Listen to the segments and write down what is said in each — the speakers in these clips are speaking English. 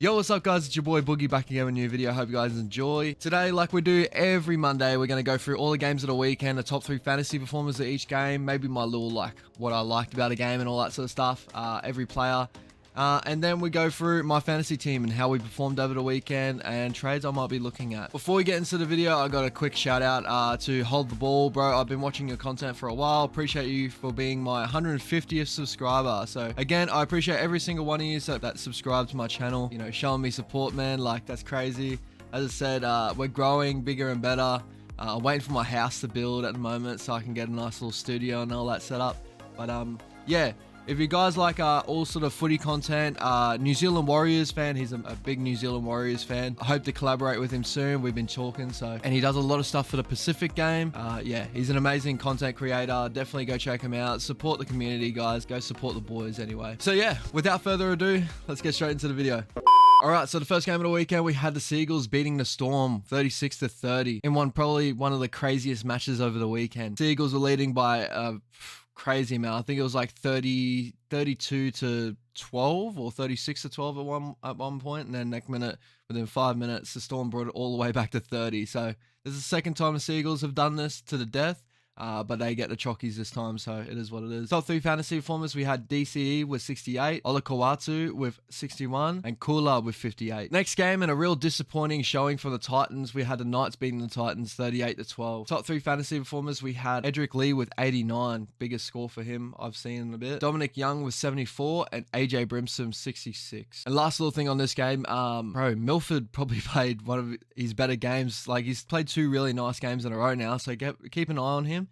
Yo, what's up guys? It's your boy Boogie back again with a new video. Hope you guys enjoy. Today, like we do every Monday, we're going to go through all the games of the weekend, the top 3 fantasy performers of each game, maybe my little what I liked about a game and all that sort of stuff, every player. And then we go through my fantasy team and how we performed over the weekend and trades I might be looking at. Before we get into the video, I got a quick shout out to Hold the Ball, bro. I've been watching your content for a while. Appreciate you for being my 150th subscriber. So again, I appreciate every single one of you that subscribe to my channel, you know, showing me support, man. Like, that's crazy. As I said, we're growing bigger and better. I'm waiting for my house to build at the moment so I can get a nice little studio and all that set up. But yeah. If you guys like all sort of footy content, New Zealand Warriors fan, he's a big New Zealand Warriors fan. I hope to collaborate with him soon. We've been talking, and he does a lot of stuff for the Pacific game. Yeah, he's an amazing content creator. Definitely go check him out. Support the community, guys. Go support the boys anyway. So yeah, without further ado, let's get straight into the video. All right, so the first game of the weekend, we had the Seagulls beating the Storm 36-30 in probably one of the craziest matches over the weekend. Seagulls were leading by crazy amount. I think it was like 32 to 12 or 36 to 12 at one point, and then next minute, within 5 minutes, the Storm brought it all the way back to 30. So this is the second time the Seagulls have done this to the death. But they get the chockies this time, so it is what it is. Top 3 fantasy performers, we had DCE with 68, Olakawatu with 61, and Kula with 58. Next game, and a real disappointing showing from the Titans, we had the Knights beating the Titans 38-12. Top 3 fantasy performers, we had Edric Lee with 89, biggest score for him I've seen in a bit. Dominic Young with 74, and AJ Brimson 66. And last little thing on this game, bro, Milford probably played one of his better games. Like, he's played 2 really nice games in a row now, so keep an eye on him.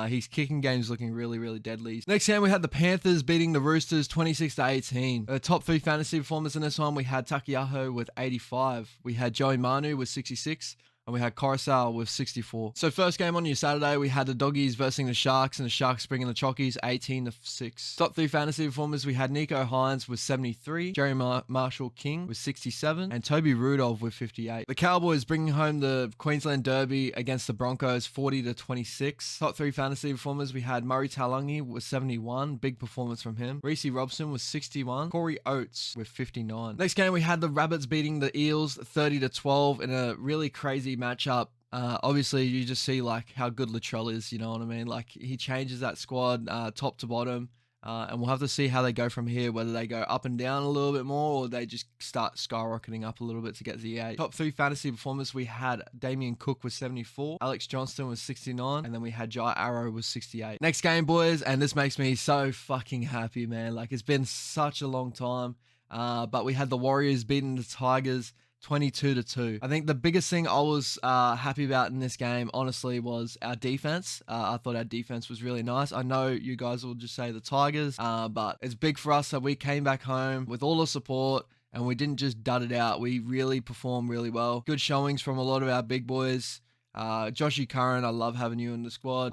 His kicking game's looking really, really deadly. Next game, we had the Panthers beating the Roosters 26-18. The top 3 fantasy performers in this one, we had Takiaho with 85. We had Joey Manu with 66. And we had Coruscant with 64. So first game on your Saturday, we had the Doggies versus the Sharks, and the Sharks bringing the Chockies 18-6. Top 3 fantasy performers, we had Nico Hines with 73, Jerry Marshall King with 67, and Toby Rudolph with 58. The Cowboys bringing home the Queensland Derby against the Broncos 40-26. Top 3 fantasy performers, we had Murray Taulagi with 71, big performance from him. Reece Robson with 61, Corey Oates with 59. Next game, we had the Rabbits beating the Eels 30-12 in a really crazy matchup. Obviously, you just see like how good Latrell is, you know what I mean? Like, he changes that squad top to bottom, and we'll have to see how they go from here, whether they go up and down a little bit more or they just start skyrocketing up a little bit to get to the 8. Top 3 fantasy performers, we had Damien Cook with 74, Alex Johnston with 69, and then we had Jai Arrow with 68. Next game, boys, and this makes me so fucking happy, man. Like, it's been such a long time, but we had the Warriors beating the Tigers 22-2. I think the biggest thing I was happy about in this game, honestly, was our defense. I thought our defense was really nice. I know you guys will just say the Tigers, but it's big for us that we came back home with all the support and we didn't just dud it out. We really performed really well. Good showings from a lot of our big boys. Joshy Curran, I love having you in the squad.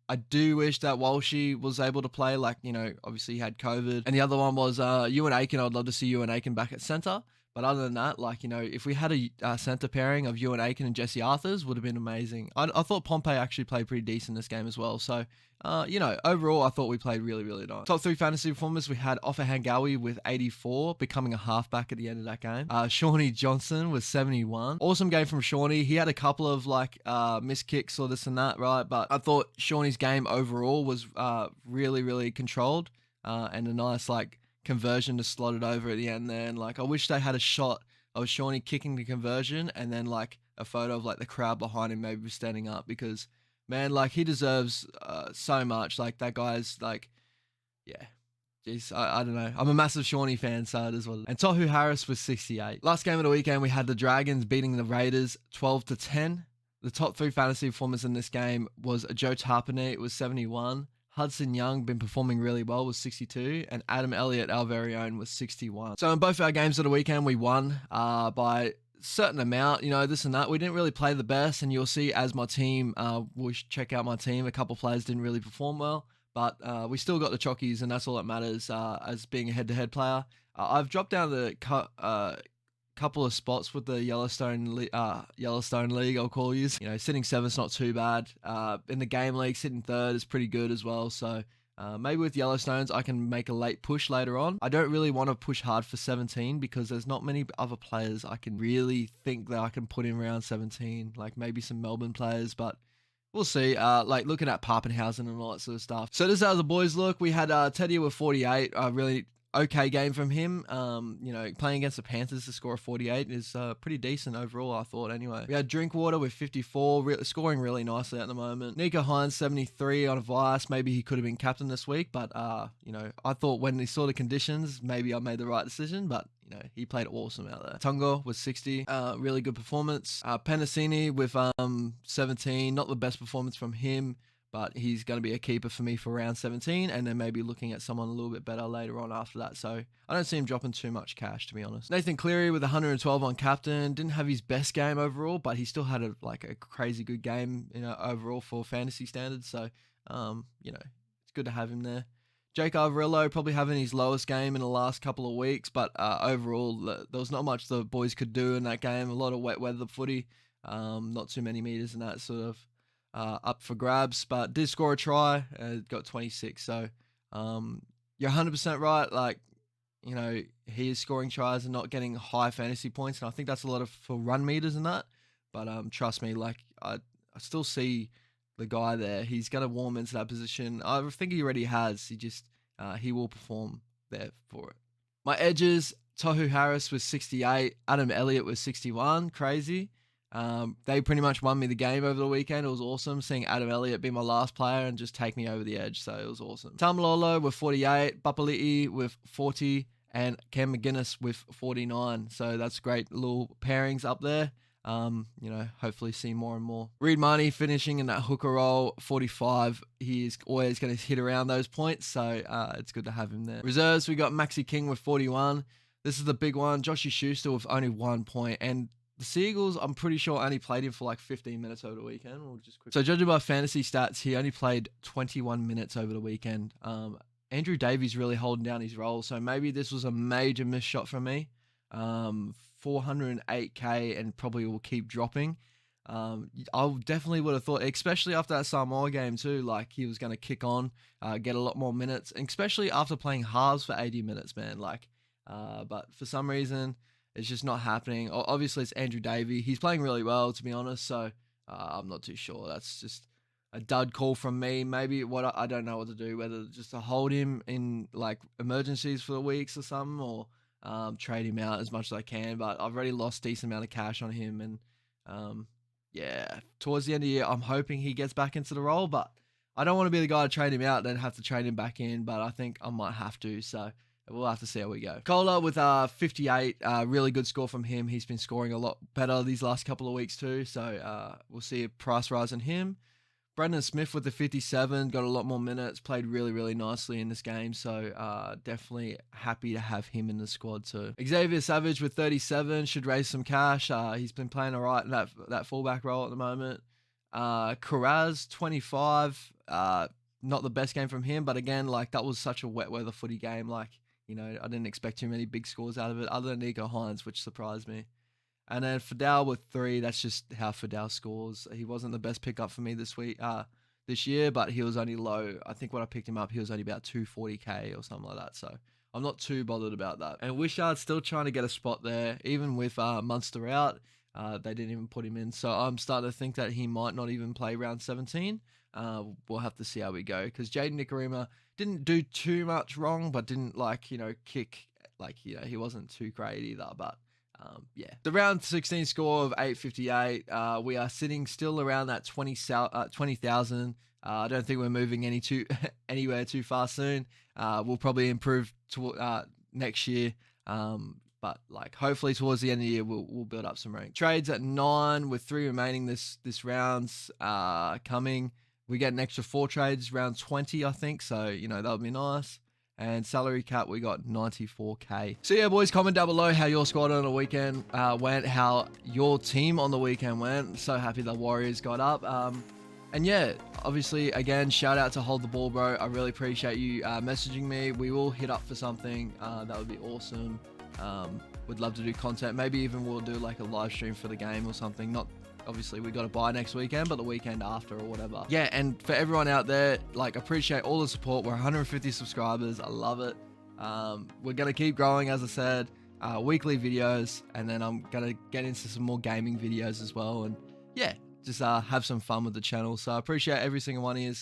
I do wish that Walshy was able to play, like, you know, obviously he had COVID. And the other one was Ewan Aiken. I'd love to see Ewan Aiken back at center. But other than that, like, you know, if we had a center pairing of Ewan Aiken and Jesse Arthurs, would have been amazing. I thought Pompey actually played pretty decent this game as well. So, you know, overall, I thought we played really, really nice. Top 3 fantasy performers, we had Offa Hangawi with 84, becoming a halfback at the end of that game. Shawnee Johnson with 71. Awesome game from Shawnee. He had a couple of, like, missed kicks or this and that, right? But I thought Shawnee's game overall was really, really controlled, and a nice, like, conversion to slot it over at the end there. And like, I wish they had a shot of Shawnee kicking the conversion and then like a photo of like the crowd behind him maybe standing up, because man, like, he deserves so much. Like, that guy's like, yeah, jeez, I don't know. I'm a massive Shawnee fan, so it is what it is. And Tohu Harris was 68. Last game of the weekend, we had the Dragons beating the Raiders 12-10. The top 3 fantasy performers in this game was Joe Tarpany, it was 71. Hudson Young been performing really well with 62, and Adam Elliott, our very own, was 61. So in both our games of the weekend, we won by a certain amount, you know, this and that. We didn't really play the best, and you'll see as my team, we'll check out my team, a couple players didn't really perform well, but we still got the chockies, and that's all that matters as being a head-to-head player. I've dropped down the couple of spots with the Yellowstone League, I'll call you. You know, sitting 7's not too bad. In the game league, sitting 3rd is pretty good as well. So Maybe with Yellowstones, I can make a late push later on. I don't really want to push hard for 17 because there's not many other players I can really think that I can put in round 17. Like maybe some Melbourne players, but we'll see. Like looking at Papenhausen and all that sort of stuff. So this is how the boys look. We had Teddy with 48. Really okay game from him. You know, playing against the Panthers to score a 48 is pretty decent overall, I thought anyway. We had Drinkwater with 54, scoring really nicely at the moment. Nico Hines 73 on a vice. Maybe he could have been captain this week, but you know, I thought when he saw the conditions, maybe I made the right decision, but you know, he played awesome out there. Tonga was 60, really good performance. Penasini with 17, not the best performance from him, but he's going to be a keeper for me for round 17, and then maybe looking at someone a little bit better later on after that. So I don't see him dropping too much cash, to be honest. Nathan Cleary with 112 on captain. Didn't have his best game overall, but he still had a crazy good game, you know, overall for fantasy standards. So, you know, it's good to have him there. Jake Arvarillo probably having his lowest game in the last couple of weeks, but overall, there was not much the boys could do in that game. A lot of wet weather footy, not too many meters and that sort of up for grabs, but did score a try, got 26. So you're 100% right. Like, you know, he is scoring tries and not getting high fantasy points, and I think that's a lot of for run meters and that. But trust me, like I still see the guy there. He's going to warm into that position. I think he already has. He will perform there for it. My edges, Tohu Harris was 68, Adam Elliott was 61. Crazy. They pretty much won me the game over the weekend. It was awesome seeing Adam Elliott be my last player and just take me over the edge. So it was awesome. Tamalolo with 48, Bapali'i with 40, and Cam McGuinness with 49. So that's great little pairings up there. You know, hopefully see more and more. Reid Marnie finishing in that hooker role, 45. He is always going to hit around those points, so it's good to have him there. Reserves, we got Maxi King with 41. This is the big one. Joshy Schuster with only 1 point, and the Seagulls, I'm pretty sure only played him for like 15 minutes over the weekend. So judging by fantasy stats, he only played 21 minutes over the weekend. Andrew Davies really holding down his role, so maybe this was a major missed shot from me. 408k and probably will keep dropping. I definitely would have thought, especially after that Samoa game too, like he was going to kick on, get a lot more minutes, and especially after playing halves for 80 minutes, man. Like, but for some reason, it's just not happening. Obviously, it's Andrew Davey. He's playing really well, to be honest, so I'm not too sure. That's just a dud call from me. Maybe I don't know what to do, whether just to hold him in like emergencies for the weeks or something, or trade him out as much as I can. But I've already lost a decent amount of cash on him, and yeah, towards the end of the year, I'm hoping he gets back into the role, but I don't want to be the guy to trade him out, then have to trade him back in, but I think I might have to, so we'll have to see how we go. Kohler with 58, really good score from him. He's been scoring a lot better these last couple of weeks too, so we'll see a price rise in him. Brendan Smith with the 57, got a lot more minutes, played really, really nicely in this game, so definitely happy to have him in the squad too. Xavier Savage with 37, should raise some cash. He's been playing all right in that fullback role at the moment. Karaz, 25, not the best game from him, but again, like that was such a wet weather footy game, like, you know, I didn't expect too many big scores out of it, other than Nico Hines, which surprised me. And then Fidel with 3, that's just how Fidel scores. He wasn't the best pickup for me this year, but he was only low. I think when I picked him up, he was only about 240k or something like that. So I'm not too bothered about that. And Wishard's still trying to get a spot there, even with Munster out. They didn't even put him in. So I'm starting to think that he might not even play round 17. We'll have to see how we go, because Jaden Nikorima didn't do too much wrong, but didn't kick, he wasn't too great either, but yeah. The round 16 score of 858, we are sitting still around that 20,000. I don't think we're moving anywhere too far soon. We'll probably improve next year, but like hopefully towards the end of the year we'll build up some rank. Trades at 9 with 3 remaining this round's coming. We get an extra 4 trades round 20, I think, so you know that'll be nice. And salary cap, we got 94k. So yeah, boys, comment down below how your squad on the weekend went, how your team on the weekend went. So happy the Warriors got up. And yeah, obviously, again, shout out to Hold the Ball, bro. I really appreciate you messaging me. We will hit up for something. That would be awesome. Would love to do content. Maybe even we'll do like a live stream for the game or something. Not obviously we got to buy next weekend, but the weekend after or whatever. Yeah, and for everyone out there, like, appreciate all the support. We're 150 subscribers. I love it. We're going to keep growing, as I said, weekly videos, and then I'm going to get into some more gaming videos as well. And yeah, just have some fun with the channel. So I appreciate every single one of you.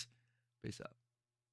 Peace out.